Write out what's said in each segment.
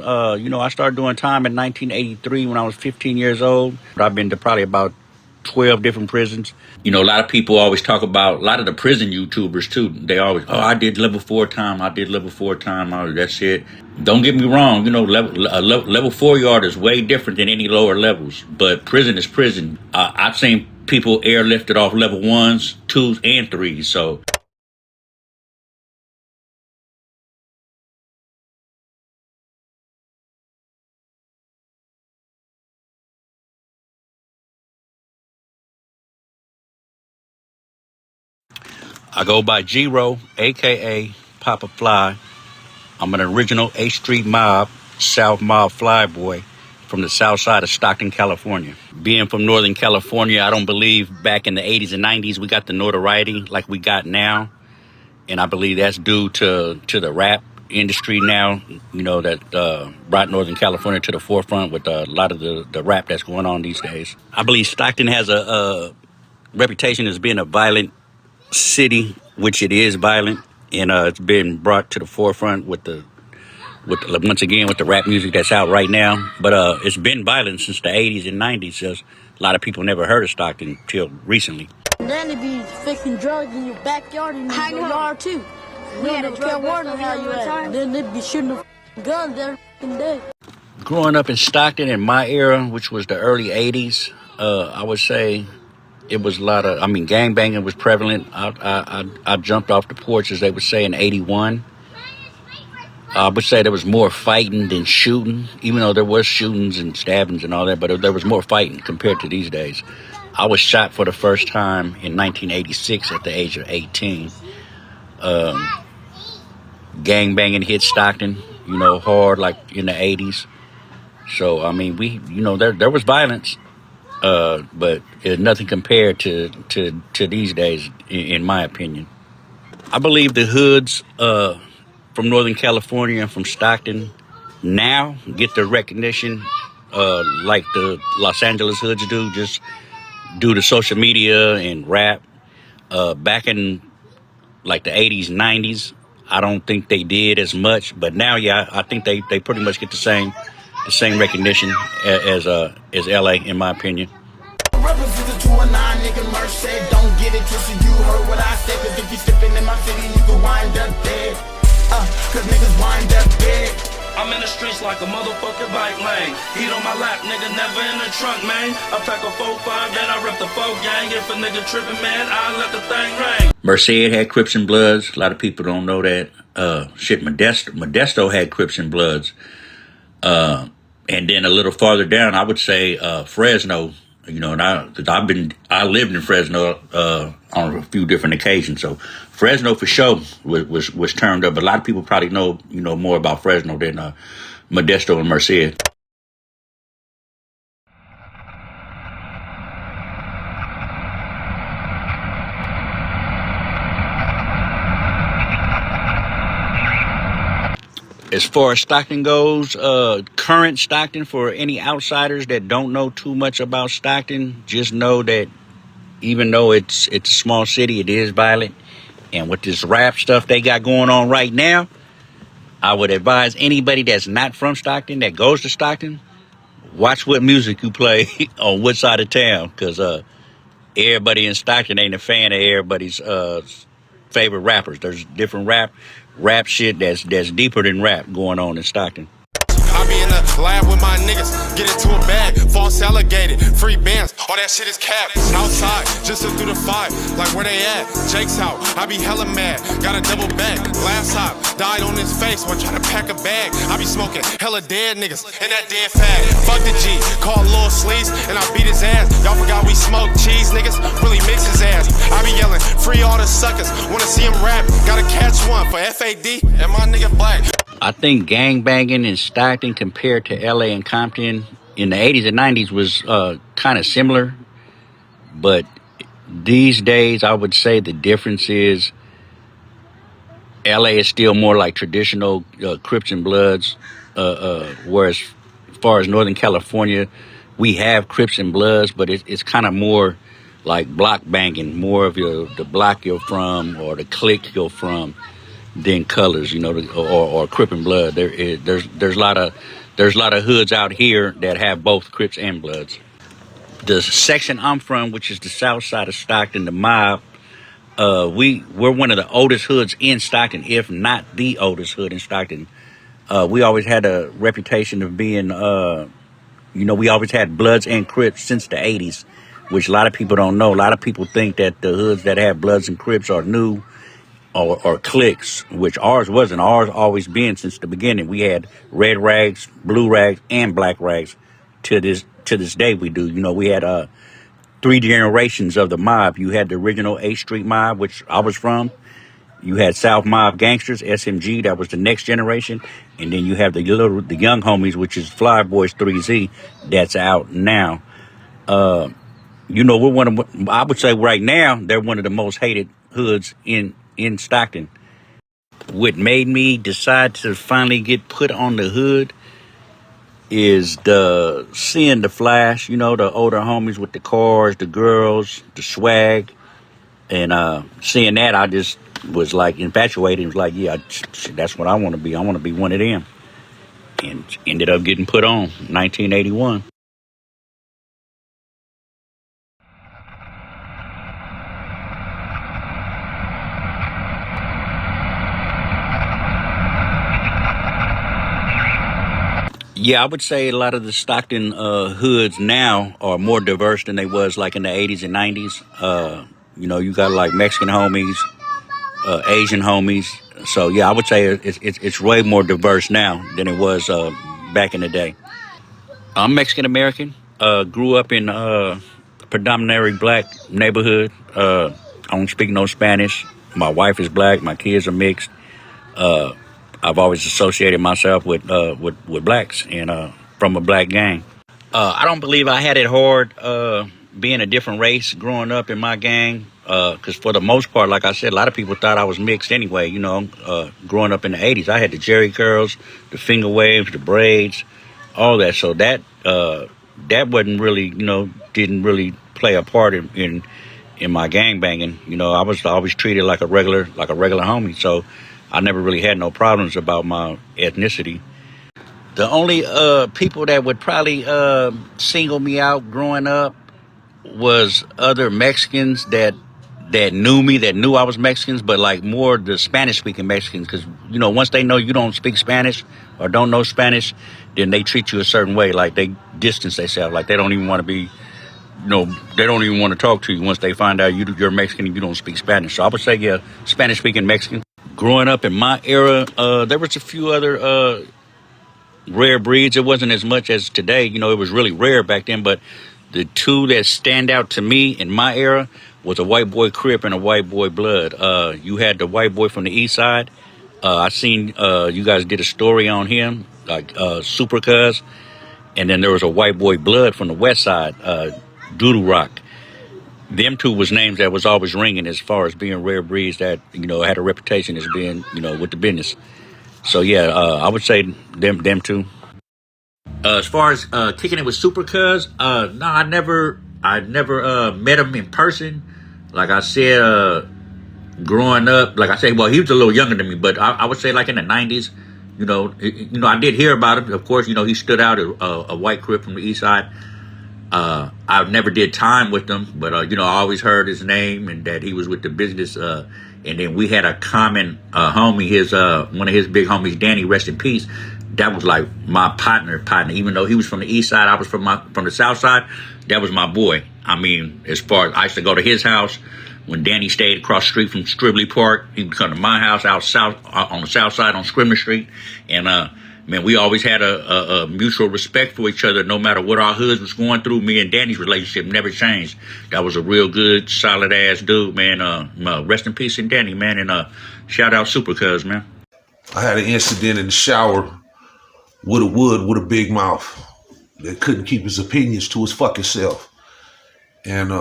I started doing time in 1983 when I was 15 years old. I've been to probably about 12 different prisons. A lot of people always talk about, a lot of the prison YouTubers too. They always, I did level 4 time. I did level 4 time. That's it. Don't get me wrong. Level 4 yard is way different than any lower levels. But prison is prison. I've seen people airlifted off level 1s, 2s, and 3s. So I go by G-Ro, a.k.a. Papa Fly. I'm an original 8th Street Mob, South Mob Flyboy from the south side of Stockton, California. Being from Northern California, I don't believe back in the 80s and 90s we got the notoriety like we got now. And I believe that's due to the rap industry now, that brought Northern California to the forefront with a lot of the rap that's going on these days. I believe Stockton has a reputation as being a violent city, which it is violent, and it's been brought to the forefront with the once again with the rap music that's out right now. But it's been violent since the 80s and 90s. Just a lot of people never heard of Stockton till recently. Then they be fixing drugs in your backyard and in your yard too. We had a drug war how you at. Then they be shooting the guns every day. Growing up in Stockton in my era, which was the early 80s, I would say it was a lot of, gangbanging was prevalent. I jumped off the porch, as they would say, in 81. I would say there was more fighting than shooting, even though there was shootings and stabbings and all that, but there was more fighting compared to these days. I was shot for the first time in 1986 at the age of 18. Gangbanging hit Stockton, hard like in the 80s. So, there was violence. But it's nothing compared to these days, in my opinion. I believe the hoods from Northern California and from Stockton now get the recognition like the Los Angeles hoods do, just due to social media and rap. Back in like the 80s, 90s, I don't think they did as much. But now, yeah, I think they pretty much get the same recognition as LA, in my opinion. Representative to a 9 nigga merch said, don't get it twisted, you heard what I said, cause if you stepping in my city, you can wind up dead. Cause niggas wind up dead. I'm in the streets like a motherfucking bike lane. Heat on my lap, nigga, never in the trunk, man. I pack a 4-5, then I rip the 4 gang. If a nigga tripping, man, I let the thing ring. Merced had Crips and Bloods. A lot of people don't know that. Modesto had Crips and Bloods. And then a little farther down, I would say Fresno. And I lived in Fresno on a few different occasions. So Fresno for sure was turned up. But a lot of people probably know more about Fresno than Modesto and Merced. As far as Stockton goes, current Stockton, for any outsiders that don't know too much about Stockton, just know that even though it's a small city, it is violent. And with this rap stuff they got going on right now, I would advise anybody that's not from Stockton, that goes to Stockton, watch what music you play on what side of town, because everybody in Stockton ain't a fan of everybody's favorite rappers. There's different rap shit that's deeper than rap going on in Stockton. I be in the lab with my niggas, get into a bag, false alligated, free bands, all that shit is cap. Outside, just look through the 5, like where they at? Jake's out, I be hella mad, got a double back, glass top, died on his face while trying to pack a bag. I be smoking hella dead niggas, and that dead fag. Fuck the G, call Lil Sleaze, and I beat his ass. Y'all forgot we smoke cheese, niggas, really mix his ass. I be yelling, free all the suckers, wanna see him rap, gotta catch one for FAD, and my nigga Black. I think gangbanging in Stockton compared to LA and Compton in the 80s and 90s was kind of similar. But these days, I would say the difference is LA is still more like traditional Crips and Bloods, whereas as far as Northern California, we have Crips and Bloods, but it's kind of more like block banging, more of the block you're from or the clique you're from. than colors, or Crip and Blood. There's a lot of hoods out here that have both Crips and Bloods. The section I'm from, which is the south side of Stockton, the mob, we're one of the oldest hoods in Stockton, if not the oldest hood in Stockton. We always had a reputation of being, we always had Bloods and Crips since the 80s, which a lot of people don't know. A lot of people think that the hoods that have Bloods and Crips are new or cliques, which ours wasn't. Ours always been since the beginning. We had red rags, blue rags, and black rags. To this day, we do. We had 3 generations of the mob. You had the original 8th Street mob, which I was from. You had South Mob Gangsters, SMG, that was the next generation. And then you have the young homies, which is FLYBOYS 3Z, that's out now. I would say right now, they're one of the most hated hoods in Stockton. What made me decide to finally get put on the hood is seeing the flash, the older homies with the cars, the girls, the swag. And seeing that, I just was like infatuated. It was like, yeah, that's what I want to be. I want to be one of them. And ended up getting put on 1981. Yeah, I would say a lot of the Stockton hoods now are more diverse than they was like in the 80s and 90s. You got like Mexican homies, Asian homies. So yeah, I would say it's way more diverse now than it was back in the day. I'm Mexican American. Grew up in a predominantly black neighborhood. I don't speak no Spanish. My wife is black. My kids are mixed. I've always associated myself with blacks and from a black gang. I don't believe I had it hard being a different race growing up in my gang. Because for the most part, like I said, a lot of people thought I was mixed anyway. Growing up in the 80s, I had the jerry curls, the finger waves, the braids, all that. So that wasn't really, didn't really play a part in my gang banging. I was always treated like a regular homie. So I never really had no problems about my ethnicity. The only people that would probably single me out growing up was other Mexicans that knew me, that knew I was Mexicans, but like more the Spanish-speaking Mexicans, because, once they know you don't speak Spanish or don't know Spanish, then they treat you a certain way. Like they distance themselves. Like they don't even want to be, they don't even want to talk to you once they find out you're Mexican and you don't speak Spanish. So I would say, yeah, Spanish-speaking Mexican. Growing up in my era, there was a few other rare breeds. It wasn't as much as today. It was really rare back then, but the two that stand out to me in my era was a white boy Crip and a white boy Blood. You had the white boy from the east side. I seen you guys did a story on him, like Super Cuz. And then there was a white boy Blood from the west side, Doodoo Rock. Them two was names that was always ringing as far as being rare breeds that, had a reputation as being, with the business. So yeah, I would say them two. As far as kicking it with Super Cuz, no, I never met him in person. Like I said, growing up, like I said, well, he was a little younger than me, but I would say like in the 90s, I did hear about him. Of course, he stood out as a white Crip from the east side. I never did time with him, but I always heard his name and that he was with the business. And then we had a common homie, one of his big homies, Danny, rest in peace. That was like my partner. Even though he was from the east side, I was from the south side. That was my boy. I mean, as far as I used to go to his house when Danny stayed across the street from Stribley Park, he would come to my house out south on the south side on Scrimmage Street, and man, we always had a mutual respect for each other. No matter what our hoods was going through, me and Danny's relationship never changed. That was a real good, solid ass dude, man. Rest in peace in Danny, man, and shout out Super Cuz, man. I had an incident in the shower with a wood with a big mouth that couldn't keep his opinions to his fucking self. And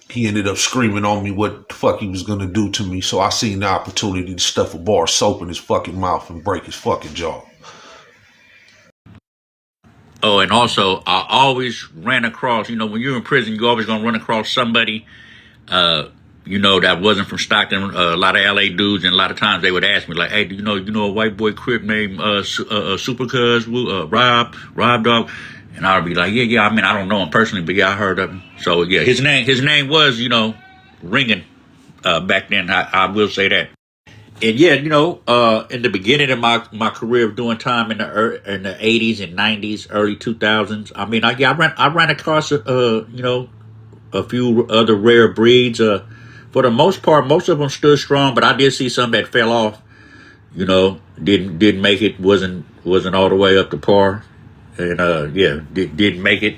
he ended up screaming on me what the fuck he was gonna do to me. So I seen the opportunity to stuff a bar of soap in his fucking mouth and break his fucking jaw. Oh, and also I always ran across, when you're in prison, you're always gonna run across somebody that wasn't from Stockton. A lot of LA dudes, and a lot of times they would ask me like, "Hey, do you know a white boy Crip named Super Cuz, Rob Dog?" And I would be like, "Yeah. I mean, I don't know him personally, but yeah, I heard of him." So yeah, his name was ringing back then. I will say that. And yeah, in the beginning of my career of doing time in the 80s and 90s, early 2000s, I mean, I ran across a few other rare breeds. For the most part, most of them stood strong, but I did see some that fell off. Didn't make it. Wasn't all the way up to par, and didn't make it.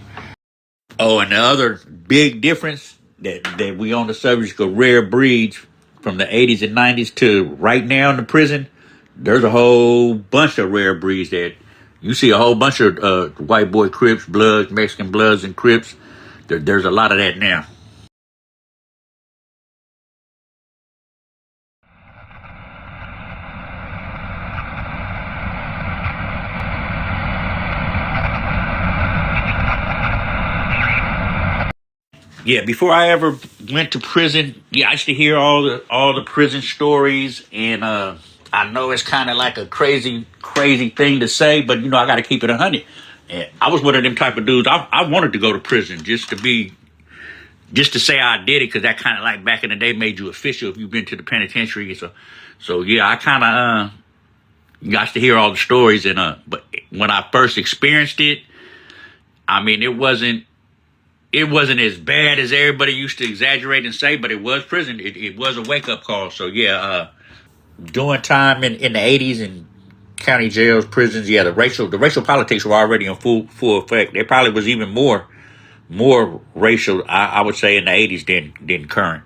Oh, and the other big difference that we on the subject of rare breeds from the 80s and 90s to right now in the prison, there's a whole bunch of rare breeds that you see a whole bunch of white boy Crips, Bloods, Mexican Bloods, and Crips. There's a lot of that now. Yeah, before I ever went to prison, I used to hear all the prison stories, and I know it's kind of like a crazy thing to say, but I got to keep it 100. And I was one of them type of dudes. I wanted to go to prison just to say I did it, because that kind of like back in the day made you official if you've been to the penitentiary. So yeah, I kind of got to hear all the stories, and but when I first experienced it, I mean, it wasn't as bad as everybody used to exaggerate and say, but it was prison. It was a wake-up call. So yeah, doing time in the 80s in county jails, prisons, yeah, the racial politics were already in full effect. There probably was even more racial, I would say, in the 80s than current.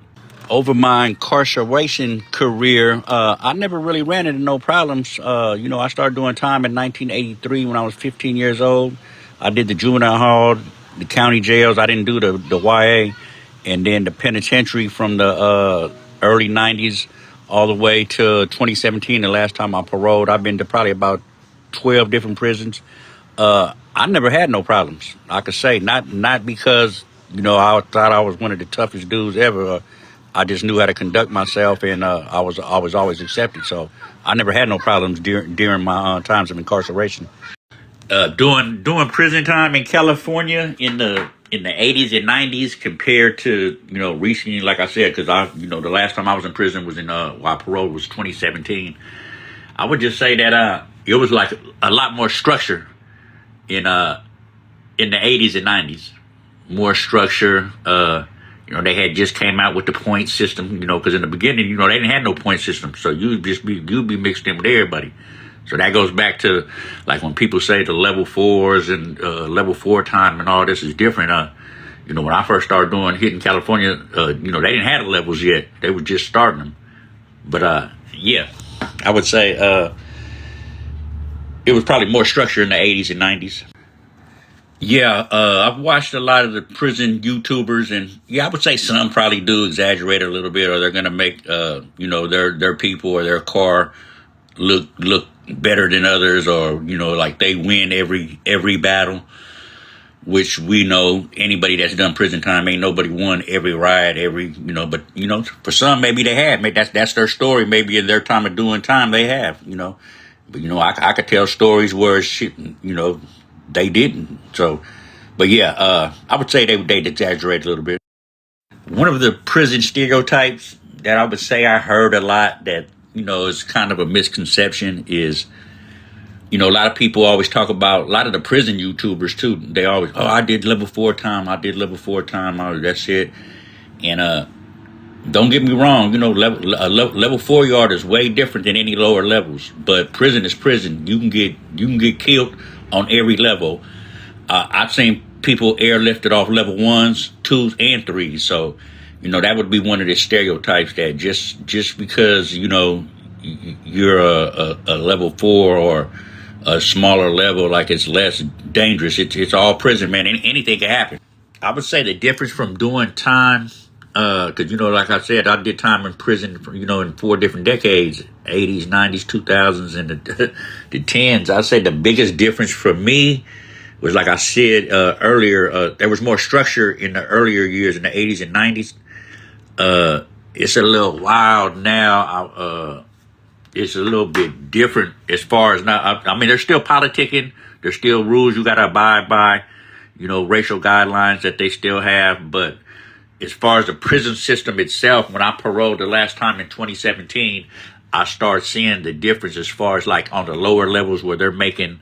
Over my incarceration career, I never really ran into no problems. I started doing time in 1983 when I was 15 years old. I did the juvenile hall, the county jails. I didn't do the YA, and then the penitentiary from the early 90s all the way to 2017, the last time I paroled. I've been to probably about 12 different prisons. I never had no problems. I could say not because I thought I was one of the toughest dudes ever. I just knew how to conduct myself, and I was always accepted. So I never had no problems during my times of incarceration. Doing prison time in California in the 80s and 90s compared to recently, like I said, because the last time I was in prison was while parole was 2017. I would just say that it was like a lot more structure in the 80s and 90s. More structure. They had just came out with the point system. Because in the beginning, they didn't have no point system, so you'd be mixed in with everybody. So that goes back to like when people say the level 4s and level 4 time and all this is different. When I first started hitting California, they didn't have the levels yet. They were just starting them. But yeah, I would say it was probably more structure in the 80s and 90s. Yeah, I've watched a lot of the prison YouTubers, and yeah, I would say some probably do exaggerate a little bit, or they're gonna make their people or their car look better than others, or like they win every battle, which we know anybody that's done prison time ain't nobody won every ride, but for some maybe they have. Maybe that's their story. Maybe in their time of doing time they have, but I could tell stories where shit they didn't. So but yeah, I would say they exaggerate a little bit. One of the prison stereotypes that I would say I heard a lot that is kind of a misconception is, a lot of people always talk about, a lot of the prison YouTubers too, they always, I did level 4 time, that's it. And don't get me wrong, level 4 yard is way different than any lower levels, but prison is prison. You can get killed on every level. I've seen people airlifted off level 1s, 2s, and 3s. So that would be one of the stereotypes, that just because you're a level 4 or a smaller level, like it's less dangerous. It's all prison, man. Anything can happen. I would say the difference from doing time, because like I said, I did time in prison for, in 4 different decades: 80s, 90s, 2000s, and the 10s. I'd say the biggest difference for me was, like I said earlier, there was more structure in the earlier years in the 80s and 90s. it's a little wild now. It's a little bit different as far as now. I mean, there's still politicking. There's still rules you got to abide by. You know, racial guidelines that they still have. But as far as the prison system itself, when I paroled the last time in 2017, I started seeing the difference as far as like on the lower levels where they're making,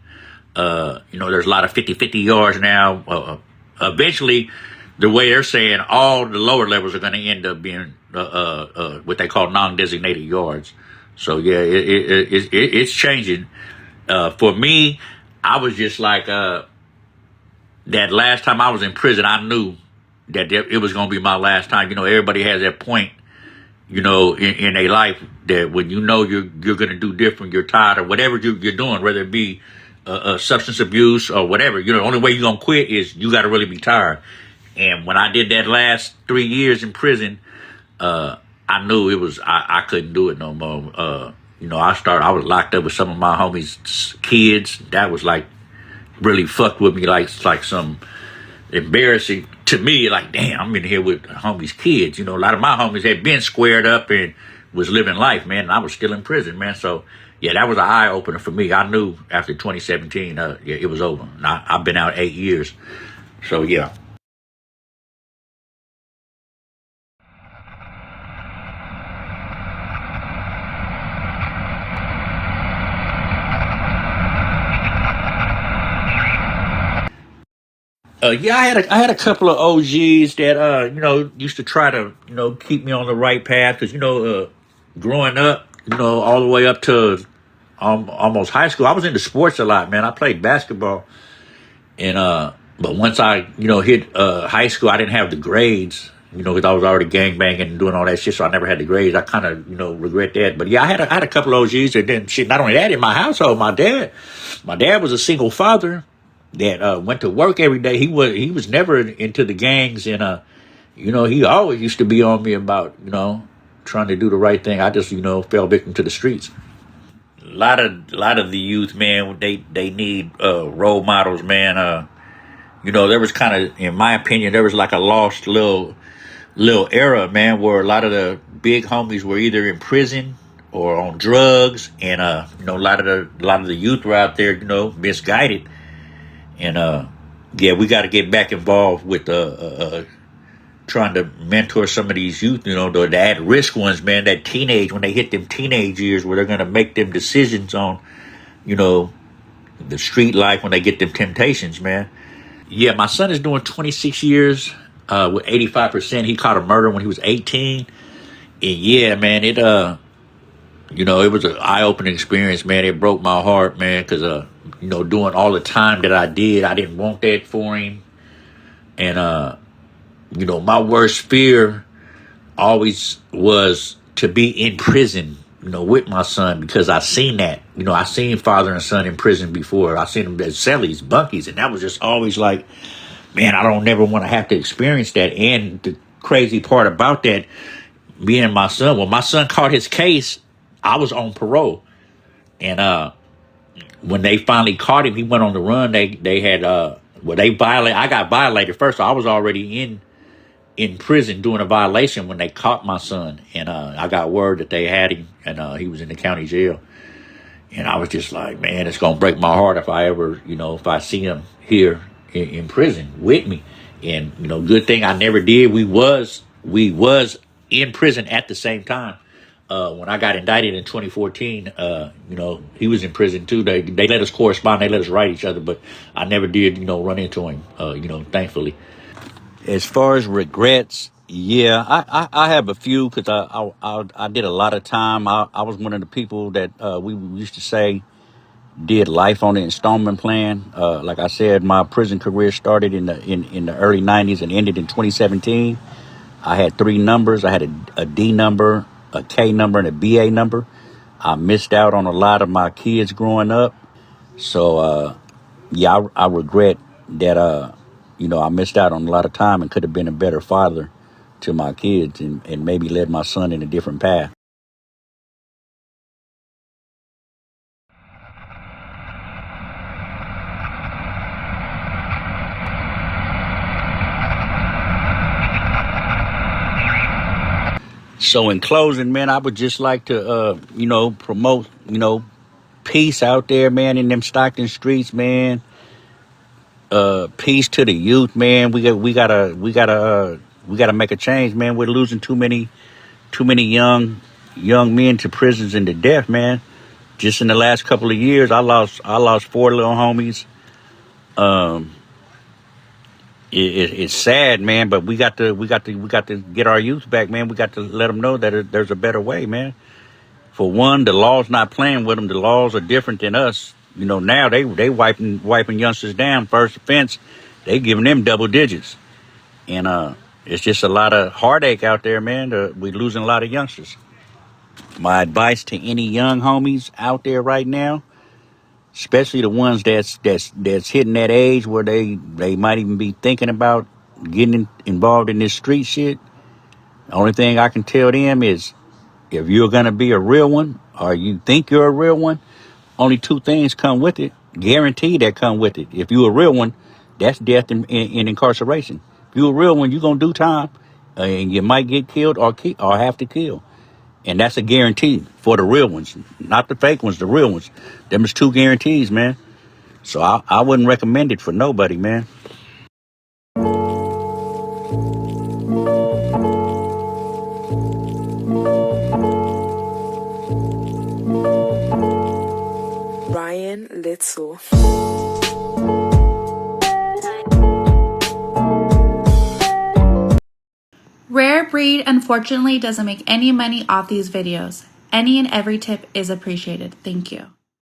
there's a lot of 50-50 yards now. Eventually, the way they're saying, all the lower levels are going to end up being what they call non-designated yards. So yeah, it's changing. For me, I was just like that last time I was in prison. I knew that it was going to be my last time. You know, everybody has that point, you know, in their life that when you know you're going to do different, you're tired or whatever you're doing, whether it be substance abuse or whatever. You know, the only way you're going to quit is you got to really be tired. And when I did that last 3 years in prison, I knew it was, I couldn't do it no more. I was locked up with some of my homies' kids. That was like really fucked with me, like some embarrassing to me. Like, damn, I'm in here with homies' kids. You know, a lot of my homies had been squared up and was living life, man. And I was still in prison, man. So yeah, that was an eye opener for me. I knew after 2017, it was over. And I've been out 8 years. So yeah. I had a couple of OGs that used to try to keep me on the right path because growing up all the way up to almost high school, I was into sports a lot, man. I played basketball, and but once I hit high school, I didn't have the grades, because I was already gangbanging and doing all that shit, so I never had the grades. I kind of regret that, but yeah, I had a couple of OGs that didn't shit. Not only that, in my household, my dad was a single father that went to work every day. He was never into the gangs, and he always used to be on me about trying to do the right thing. I just fell victim to the streets. A lot of the youth, man, they need role models, man. There was kind of, in my opinion, there was like a lost little era, man, where a lot of the big homies were either in prison or on drugs, and a lot of the youth were out there, misguided. And we got to get back involved with trying to mentor some of these youth, the at-risk ones, man. That when they hit them teenage years, where they're gonna make them decisions on, the street life when they get them temptations, man. Yeah, my son is doing 26 years with 85%. He caught a murder when he was 18, and yeah, man, it was an eye-opening experience, man. It broke my heart, man, because doing all the time that I did, I didn't want that for him. And, my worst fear always was to be in prison, with my son, because I seen that. I seen father and son in prison before. I seen them as cellies, bunkies, and that was just always like, man, I don't never want to have to experience that. And the crazy part about that, being my son, when my son caught his case, I was on parole. And when they finally caught him, he went on the run. They had they violated. I got violated first. So I was already in prison doing a violation when they caught my son, and I got word that they had him, and he was in the county jail. And I was just like, man, it's gonna break my heart if I ever, if I see him here in prison with me. And good thing I never did. We was in prison at the same time. When I got indicted in 2014, he was in prison too. They let us correspond, they let us write each other, but I never did, run into him, thankfully. As far as regrets, yeah, I have a few, because I did a lot of time. I was one of the people that we used to say did life on the installment plan. Like I said, my prison career started in the early 90s and ended in 2017. I had 3 numbers. I had a D number, a K number, and a BA number. I missed out on a lot of my kids growing up. So, I regret that, I missed out on a lot of time and could have been a better father to my kids, and maybe led my son in a different path. So in closing, man, I would just like to, promote, peace out there, man, in them Stockton streets, man. Peace to the youth, man. We gotta make a change, man. We're losing too many young men to prisons and to death, man. Just in the last couple of years, I lost 4 little homies. It's sad, man, but we got to get our youth back, man. We got to let them know that there's a better way, man. For one, the law's not playing with them. The laws are different than us. Now they wiping youngsters down. First offense, they giving them double digits, and it's just a lot of heartache out there, man. We're losing a lot of youngsters. My advice to any young homies out there right now, especially the ones that's hitting that age where they might even be thinking about getting involved in this street shit. The only thing I can tell them is, if you're gonna be a real one, or you think you're a real one, only 2 things come with it, guaranteed that come with it. If you're a real one, that's death and incarceration. If you're a real one, you're gonna do time, and you might get killed or have to kill. And that's a guarantee for the real ones, not the fake ones, the real ones. Them is 2 guarantees, man. So I wouldn't recommend it for nobody, man. Ryan Litzel. Rare Breed unfortunately doesn't make any money off these videos. Any and every tip is appreciated. Thank you.